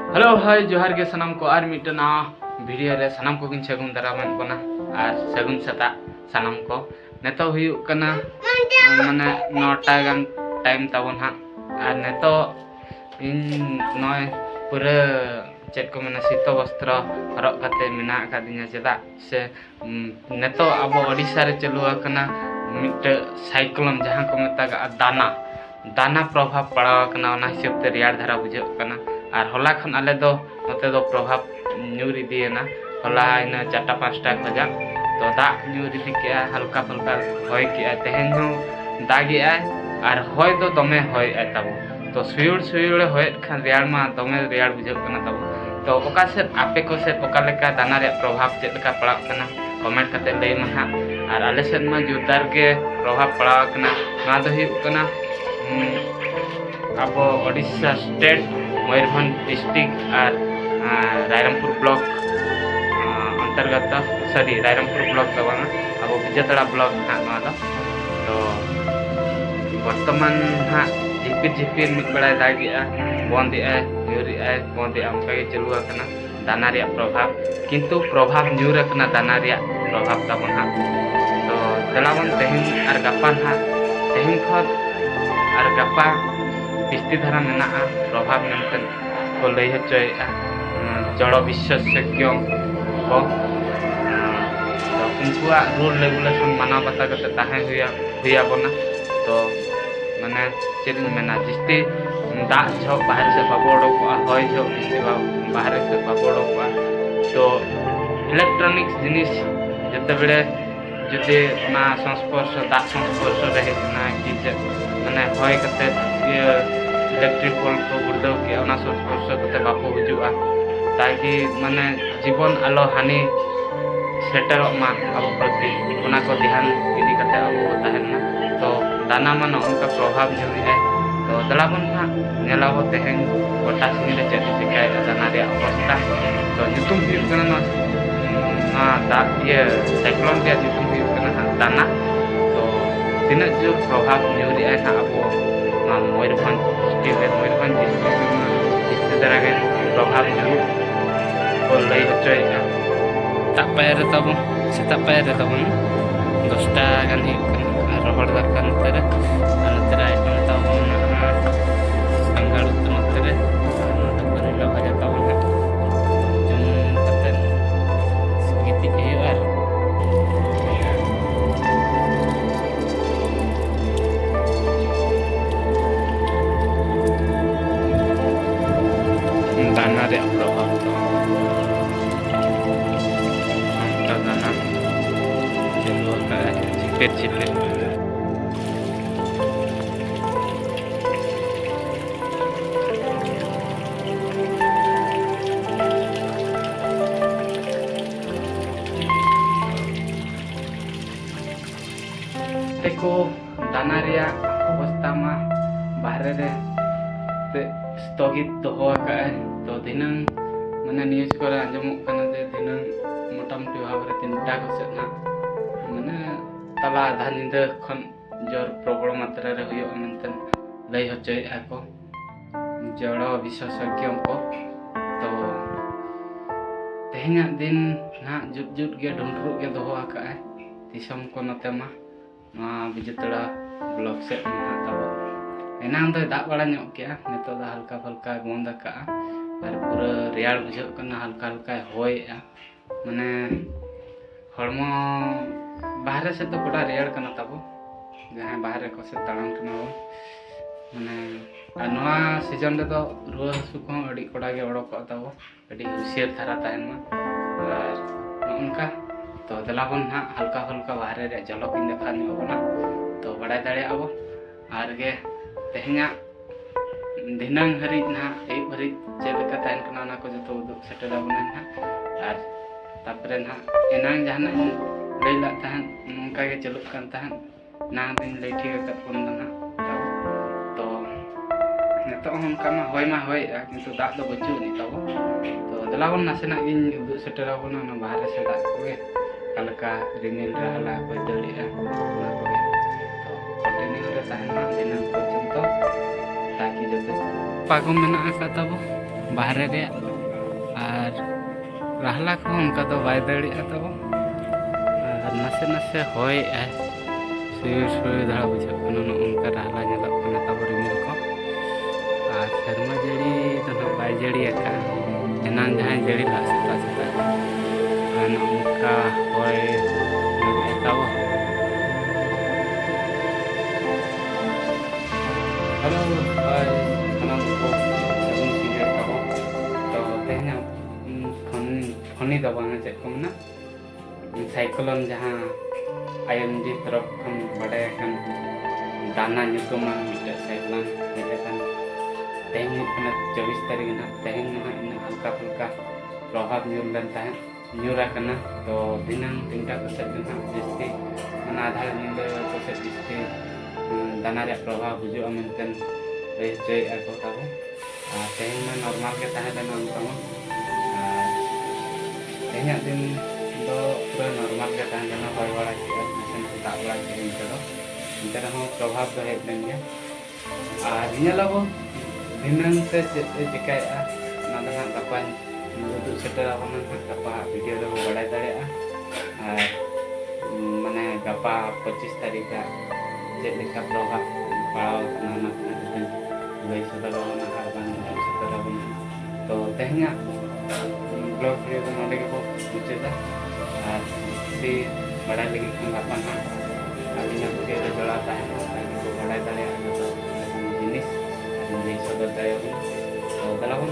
hello hi जोहार के सनम को आर मिटना वीडियो रे सनम को किन सगुन दारामन कोना आर सगुन सता सनम को नेतो हुयु कना माने 9टा गान टाइम ताबन हा आर नेतो इन नय पूरा चेक को माने शीत वस्त्र हरक काते मेना कादिnya चेदा से नेतो अब ओडिसा रे चलु कना मिट साइक्लोन जहां को मेता दाना दाना प्रभाव पड़ा कना ओना हिसाब ते रियार धारा बुझे कना और हला खन आले दो नते दो प्रभाव न्यूर इदियना हला इन 4टा 5टा खजा तो दा न्यूर इदि के हल्का फुल्का होय के तेहेन हो दागी आय और होय दो दमे होय आय ताबो तो सुयुड़ होय खान रियार मा दमे रियार बुझे कना ताबो तो ओका से आपे को से ओका लेका दाना रे प्रभाव चेत लेका पड़ा कना कमेंट कते लई महा और आले से मा जोरदार के प्रभाव पड़ा कना ना दो हुयु कना अब ओडिशा स्टेट मयूरभंज डिस्ट्रिक्ट और रायरमपुर ब्लॉक अंतर्गत सॉरी रायरमपुर ब्लॉक तो बांगा अब विजयतड़ा ब्लॉक ना तो वर्तमान हाँ झिपिर झिपिर मिट बड़ा दागी बंदी यूरी बंदी उनका चलू दाना रे प्रभाव किंतु प्रभाव न्यूर दाना रे प्रभाव ताबन हाँ तो चलावन तेहन और गापा हाँ तेहन खत और गापा बिस्ती धारा मेना प्रभाव मेनतेन को लई हचोएगा जड़ विशेषज्ञ को उनकुआ रूल रेगुलेशन माना बता करते ताहे हुआ बना तो माने चेद मेना जिस्ती दा छो बाहर से बाबो ओडोकवा होय छो जिस्ती बाहर से बाबो ओडोकवा तो इलेक्ट्रॉनिक्स जिनिस जते बेले जुदि ना संस्पर्श दा संस्पर्श रहे ना कि माने होय कते इलेक्ट्रिक पोल को गुर्दो के ओना संस्पर्श कते बापो हुजुआ ताकि माने जीवन आलो हानि सेटर मा अब प्रति ओना को ध्यान इदी कते अब ताहेना तो दाना मान उनका प्रभाव न्यूरी है तो दलाबन ना नेलाबो तेहेन गोटा सिंह रे चेत चिकाय दाना रे अवस्था तो जुतुम हुयु कना ना दा ये साइक्लोन के जुतुम हुयु कना दाना तो तिना जो प्रभाव न्यूरी है ना अब मयूरभंज डिस्ट्रिक्ट इस तरह के प्रभाव न्यूर को लई हचोएगा तापायर तब सेतापायर तब 10टा गान रोहड़ दरकार नतरे नतरे आइटम तब अंगाड़ू नतरे नतरे भाजा तब जम कते गिति हुआ दाना रे प्रभाव तो दाना चलो का छिपे देखो दाना रे अवस्था मा बाहर रे स्थगित दोहो तो दिनंग माने न्यूज को आंजमो कना जे दिनंग मोटामुटी भाव रे 3टा खसेना माने तला आधा निंदा खन जोर प्रबल मात्रा रे हुयो मेंतन लई हचोय आको जड़ विशेषज्ञ को तो तेहना दिन ना जुट गे ढुंडरू गे दोहो आका दिसम को नते मा विजयतड़ा ब्लॉक से ना तब एना दो दाग बड़ा ᱧᱚᱜ केया नेतो दा हल्का फुल्का बंद का और पूरा रियाल बुझे कना हल्का हल्का होयआ माने हड़मो बाहर से तो गोटा रियाल कना तब जहां बाहर को से ताड़म कना माने नवा सीजन रे तो रुआ हसु को अड़ी कोड़ा गे ओडो को तब अड़ी हुसियर धारा ताहन मा और उनका तो दलाबन ना हल्का फुल्का बाहर रे झलक इन देखा नि बना तो बड़ा दाड़े अब आर गे तेहना दिनांग हरी ना एक हरी चेलका ताहन कना ना को जतो उदुक सेटल बना ना और तापरे ना एनांग जहाना लई ला ताहन उनका के चलुक कान ताहन ना दिन लई ठीक का कोन ना तो नेतो उनका मा होय किंतु दाग दो बचु नि तब तो दलाबन नासेना इन उदुक सेटल बना ना बाहर से दाग कोगे कलका रिमिल रहला कोई दड़ी ना कोगे तो कंटिन्यू रे ताहन ना दिनांग पर्यंत ताकि जते पागम मेना का तब ᱵᱟᱦᱨᱮ ᱨᱮᱭᱟᱜ ᱟᱨ ᱨᱟᱦᱞᱟ ᱠᱚᱦᱚᱸ ᱚᱱᱠᱟ ᱫᱚ ᱵᱟᱭ ᱫᱟᱲᱮᱭᱟᱜᱼᱟ ᱛᱟᱵᱚ ᱟᱨ ᱱᱟᱥᱮ ᱱᱟᱥᱮ ᱦᱚᱭᱮᱜᱼᱟᱭ ᱥᱩᱭᱩ ᱥᱩᱭᱩ ᱫᱷᱟᱨᱟ ᱵᱩᱡᱷᱟᱹᱜ ᱠᱟᱱᱟ ᱱᱚᱜᱼᱚ ᱱᱚᱝᱠᱟ ᱨᱟᱦᱞᱟ ᱧᱮᱞᱚᱜ ᱠᱟᱱᱟ ᱛᱟᱵᱚ ᱨᱤᱢᱤᱞ ᱠᱚ ᱟᱨ ᱥᱮᱨᱢᱟ ᱡᱟᱹᱲᱤ ᱫᱚ ᱱᱟᱦᱟᱜ ᱵᱟᱭ ᱡᱟᱹᱲᱤ ᱟᱠᱟᱫᱼᱟ ᱮᱱᱟᱝ ᱡᱟᱦᱟᱸᱭ ᱡᱟᱹᱲᱤ ᱞᱟᱜᱼᱟ ᱥᱮᱛᱟᱜ ᱥᱮᱛᱟᱜ ᱟᱨ ᱱᱚᱝᱠᱟ ᱦᱚᱭ ᱧᱩᱨᱩᱜᱼᱟ ᱛᱟᱵᱚ ᱦᱮᱞᱳ ᱦᱳᱭ ᱥᱟᱱᱟᱢ ᱠᱚ ᱥᱟᱹᱜᱩᱱ ᱥᱤᱸᱜᱟᱹᱲ ᱛᱟᱵᱚ ᱛᱚ ᱛᱮᱦᱮᱧᱟᱜ ᱯᱷᱚᱱᱤ ᱫᱚ ᱵᱟᱝᱟ ᱪᱮᱫ ᱠᱚ ᱢᱮᱱᱟ साइक्लोन जहाँ आईएमडी तरफ खन बड़े खन दाना nyutuman मिटे साइक्लोन हेजे खन तेहन कना 24 तारीख ना तेहन ना इन हल्का फुल्का प्रभाव ᱧᱩᱨ ᱞᱮᱱ ᱛᱟᱦᱮᱸ ᱧᱩᱨ ᱟᱠᱟᱱᱟ ᱛᱚ ᱫᱤᱱᱟᱹᱢ 3टा ᱠᱚᱥᱮᱫ ᱫᱚ ᱡᱟᱹᱥᱛᱤ ᱚᱱᱟ ᱟᱫᱷᱟᱨ ᱧᱤᱫᱟᱹ ᱠᱚᱥᱮᱫ ᱡᱟᱹᱥᱛᱤ दाना ᱨᱮᱭᱟᱜ प्रभाव ᱵᱩᱡᱩᱜᱼᱟ ᱢᱮᱱᱛᱮ ᱞᱟᱹᱭ ᱦᱚᱪᱚᱭᱮᱫᱼᱟ ᱠᱚ ᱛᱟᱵᱚ ᱟᱨ ᱛᱮᱦᱮᱧ ᱢᱟ ᱱᱚᱨᱢᱟᱞ ᱜᱮ ᱛᱟᱦᱮᱸ ᱞᱮᱱᱟ ᱚᱱᱠᱟ ᱢᱟ ᱟᱨ ᱛᱮᱦᱮᱧᱟᱜ ᱫᱤᱱ ᱫᱚ ᱯᱩᱨᱟᱹ नॉर्मल के तहन जना होय बड़ा के नसे नसे दाग बड़ा के इनते रहो प्रभाव तो हेज लेन गया और इनलाबो दिनन से चिकाया ना दना गपा उदु सेटर आबना गपा वीडियो रे बड़ा दाड़े और माने गपा 25 तारीख का जे लेखा प्रभाव पड़ाव ना ना लई सदर ना हर बान सदर तो तेहना ब्लॉग वीडियो तो नोडे को मुचेदा और सी बड़ा लगी खन गपा ना अलिना वीडियो रे जड़ा ताहे को बड़ा दाड़े जिनिस लई सदर दायो तो दलाबन